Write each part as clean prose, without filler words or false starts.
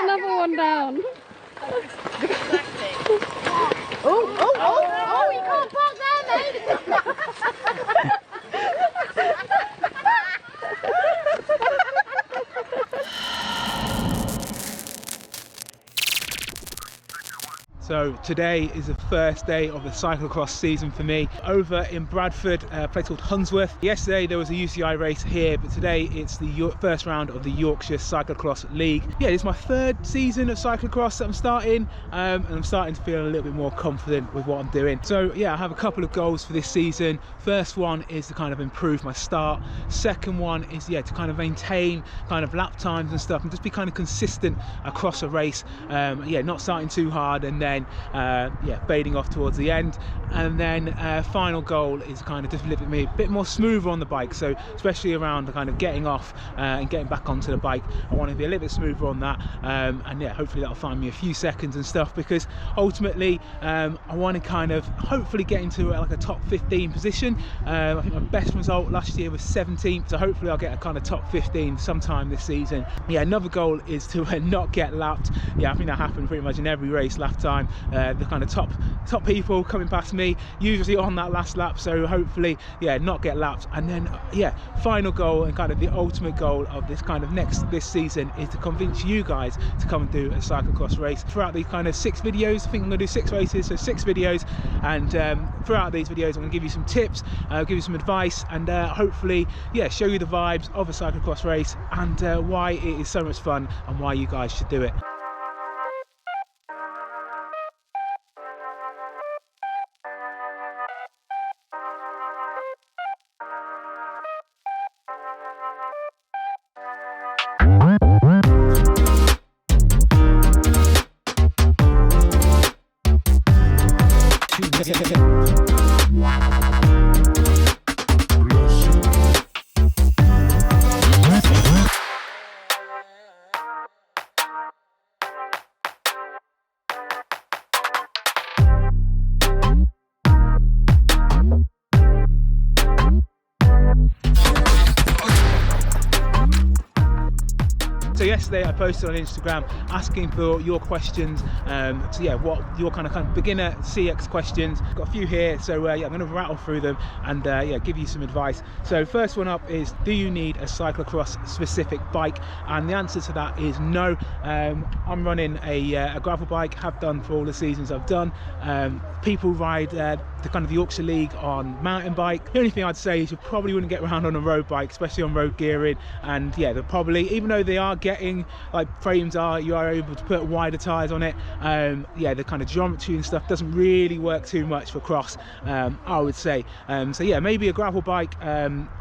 Another one down. Oh, you can't park there, mate. So today is the first day of the cyclocross season for me over in Bradford, a place called Hunsworth. Yesterday there was a UCI race here, but today it's the first round of the Yorkshire Cyclocross League. Yeah, it's my third season of cyclocross that I'm starting, and I'm starting to feel a little bit more confident with what I'm doing. So yeah, I have a couple of goals for this season. First one is to kind of improve my start. Second one is, yeah, to kind of maintain kind of lap times and stuff and just be kind of consistent across a race. Yeah, not starting too hard and then yeah, fading off towards the end. And then final goal is kind of just me a bit more smoother on the bike, so especially around the kind of getting off and getting back onto the bike. I want to be a little bit smoother on that, and yeah, hopefully that'll find me a few seconds and stuff, because ultimately I want to kind of hopefully get into like a top 15 position. I think my best result last year was 17th, so hopefully I'll get a kind of top 15 sometime this season. Yeah, another goal is to not get lapped. Yeah, I think that happened pretty much in every race last time. The kind of top people coming past me usually on that last lap, so hopefully, yeah, not get lapped. And then yeah, final goal and kind of the ultimate goal of this kind of this season is to convince you guys to come and do a cyclocross race. Throughout these kind of 6 videos, I think I'm going to do 6 races, so 6 videos, and throughout these videos I'm going to give you some tips, give you some advice, and hopefully, yeah, show you the vibes of a cyclocross race and why it is so much fun and why you guys should do it. So yesterday I posted on Instagram asking for your questions, so yeah, what your kind of beginner CX questions. Got a few here, so yeah, I'm going to rattle through them and yeah, give you some advice. So first one up is, do you need a cyclocross specific bike? And the answer to that is no. I'm running a gravel bike, have done for all the seasons I've done. People ride the kind of Yorkshire League on mountain bike. The only thing I'd say is you probably wouldn't get around on a road bike, especially on road gearing. And yeah, they're probably, even though they are getting, like frames are, you are able to put wider tyres on it. Yeah, the kind of geometry and stuff doesn't really work too much for cross, I would say. So yeah, maybe a gravel bike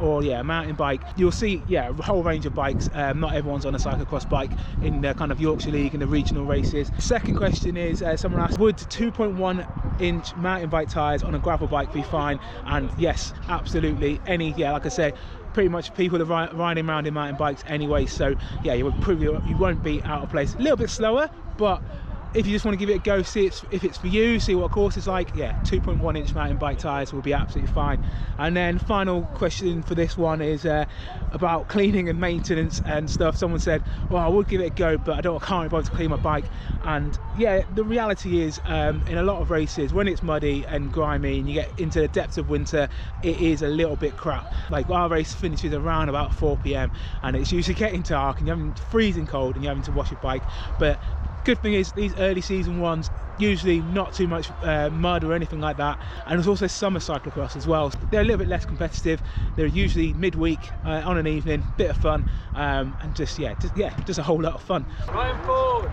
or yeah, a mountain bike. You'll see, yeah, a whole range of bikes. Not everyone's on a cyclocross bike in the kind of Yorkshire League and the regional races. Second question is, someone asked, would 2.1-inch mountain bike tyres on a gravel bike be fine? And yes, absolutely. Yeah, like I say, pretty much people are riding around in mountain bikes anyway, so yeah, you won't be out of place. A little bit slower, but if you just want to give it a go, see if it's for you, see what a course is like, yeah, 2.1-inch mountain bike tyres will be absolutely fine. And then final question for this one is about cleaning and maintenance and stuff. Someone said, well, I would give it a go, but I can't be bothered to clean my bike. And yeah, the reality is, in a lot of races, when it's muddy and grimy and you get into the depths of winter, it is a little bit crap. Like our race finishes around about 4 PM and it's usually getting dark and you're having freezing cold and you're having to wash your bike. But good thing is these early season ones, usually not too much mud or anything like that. And there's also summer cyclocross as well. They're a little bit less competitive. They're usually midweek on an evening, bit of fun, and just a whole lot of fun. Ryan Forde.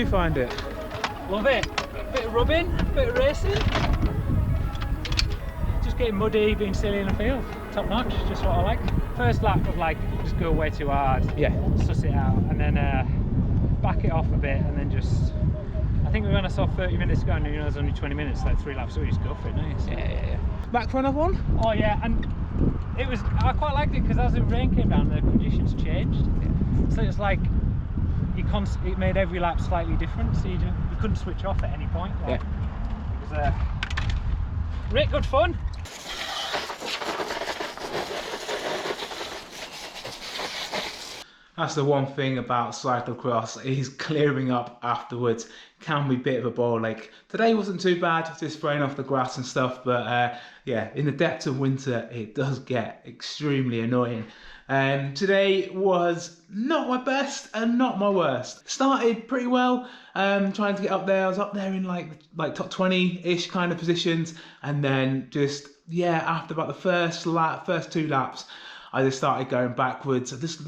find it? Love it. Bit of rubbing, bit of racing. Just getting muddy, being silly in the field. Top notch, just what I like. First lap was like, just go way too hard. Yeah. Suss it out, and then back it off a bit, and then just. I think we were on a soft 30 minutes ago, and you know there's only 20 minutes, like 3 laps, so we just go for it. Nice. Yeah. Back for another one? Oh yeah, and I quite liked it because as the rain came down, the conditions changed. Yeah. So it's like it made every lap slightly different, so you couldn't switch off at any point. Like, it was great, good fun. That's the one thing about cyclocross, is clearing up afterwards can be a bit of a ball. Like today wasn't too bad, just spraying off the grass and stuff, but yeah, in the depths of winter it does get extremely annoying. Today was not my best and not my worst. Started pretty well, trying to get up there. I was up there in like top 20-ish kind of positions, and then just, yeah, after about the first 2 laps, I just started going backwards. I just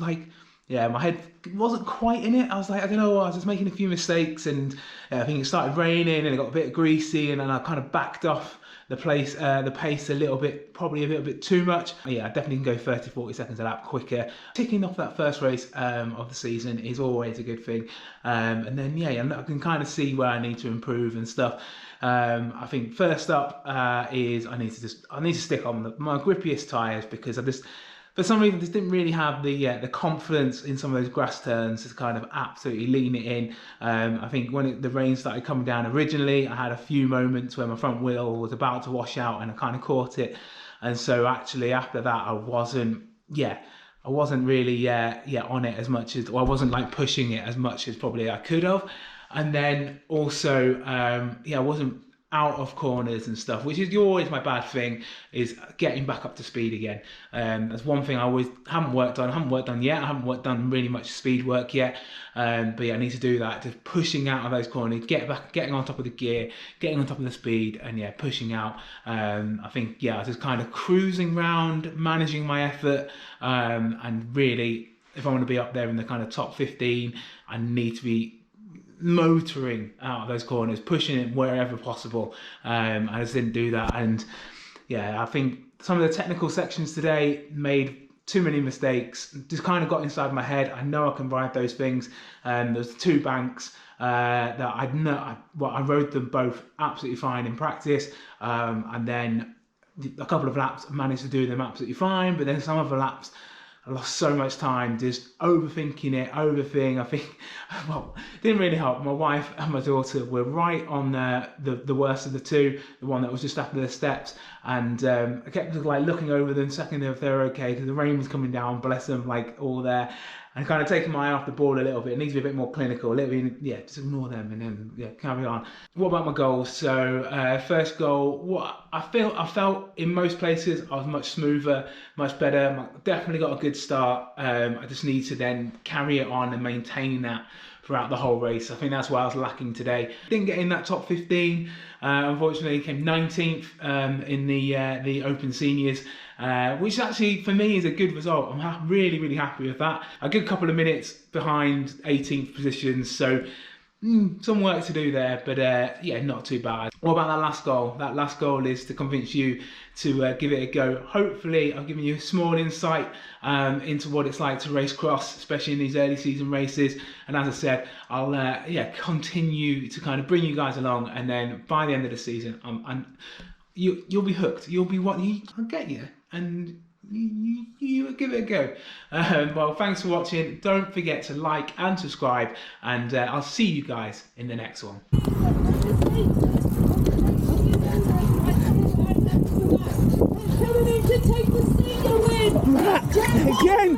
yeah, my head wasn't quite in it. I was like, I don't know, I was just making a few mistakes, and I think it started raining and it got a bit greasy, and then I kind of backed off the pace a little bit, probably a little bit too much. Yeah, I definitely can go 30-40 seconds a lap quicker. Ticking off that first race of the season is always a good thing. And then, yeah, I can kind of see where I need to improve and stuff. I think first up is I need to stick on my grippiest tyres, because for some reason, just didn't really have the confidence in some of those grass turns to kind of absolutely lean it in. I think when the rain started coming down originally, I had a few moments where my front wheel was about to wash out and I kind of caught it. And so actually after that, I wasn't really on it as much as, or I wasn't like pushing it as much as probably I could have. And then also, I wasn't out of corners and stuff, which is always my bad thing, is getting back up to speed again. That's one thing I always haven't worked on yet. I haven't done really much speed work yet, but yeah, I need to do that, just pushing out of those corners, getting on top of the gear, getting on top of the speed, and yeah, pushing out. I think, yeah, I was just kind of cruising around, managing my effort, and really, if I want to be up there in the kind of top 15, I need to be motoring out of those corners, pushing it wherever possible. I just didn't do that, and yeah, I think some of the technical sections today made too many mistakes, just kind of got inside my head. I know I can ride those things. There's 2 banks that I rode them both absolutely fine in practice, and then a couple of laps I managed to do them absolutely fine, but then some of the laps I lost so much time just overthinking it, I think, well, it didn't really help. My wife and my daughter were right on the worst of the 2, the one that was just after the steps, and I kept like looking over them, checking if they were okay, because the rain was coming down, bless them, like all there, and kind of taking my eye off the ball a little bit. It needs to be a bit more clinical, a little bit, yeah, just ignore them and then, yeah, carry on. What about my goals? So first goal, what I felt in most places I was much smoother, much better, definitely got a good start. I just need to then carry it on and maintain that throughout the whole race. I think that's where I was lacking today. Didn't get in that top 15, unfortunately came 19th in the Open Seniors, which actually for me is a good result. I'm really happy with that. A good couple of minutes behind 18th position, so some work to do there, but yeah, not too bad. What about that last goal? That last goal is to convince you to give it a go. Hopefully I've given you a small insight into what it's like to race cross, especially in these early season races. And as I said, I'll continue to kind of bring you guys along, and then by the end of the season, you'll be hooked. You'll be I'll get you, and you give it a go. Well, thanks for watching. Don't forget to like and subscribe, and I'll see you guys in the next one. Again!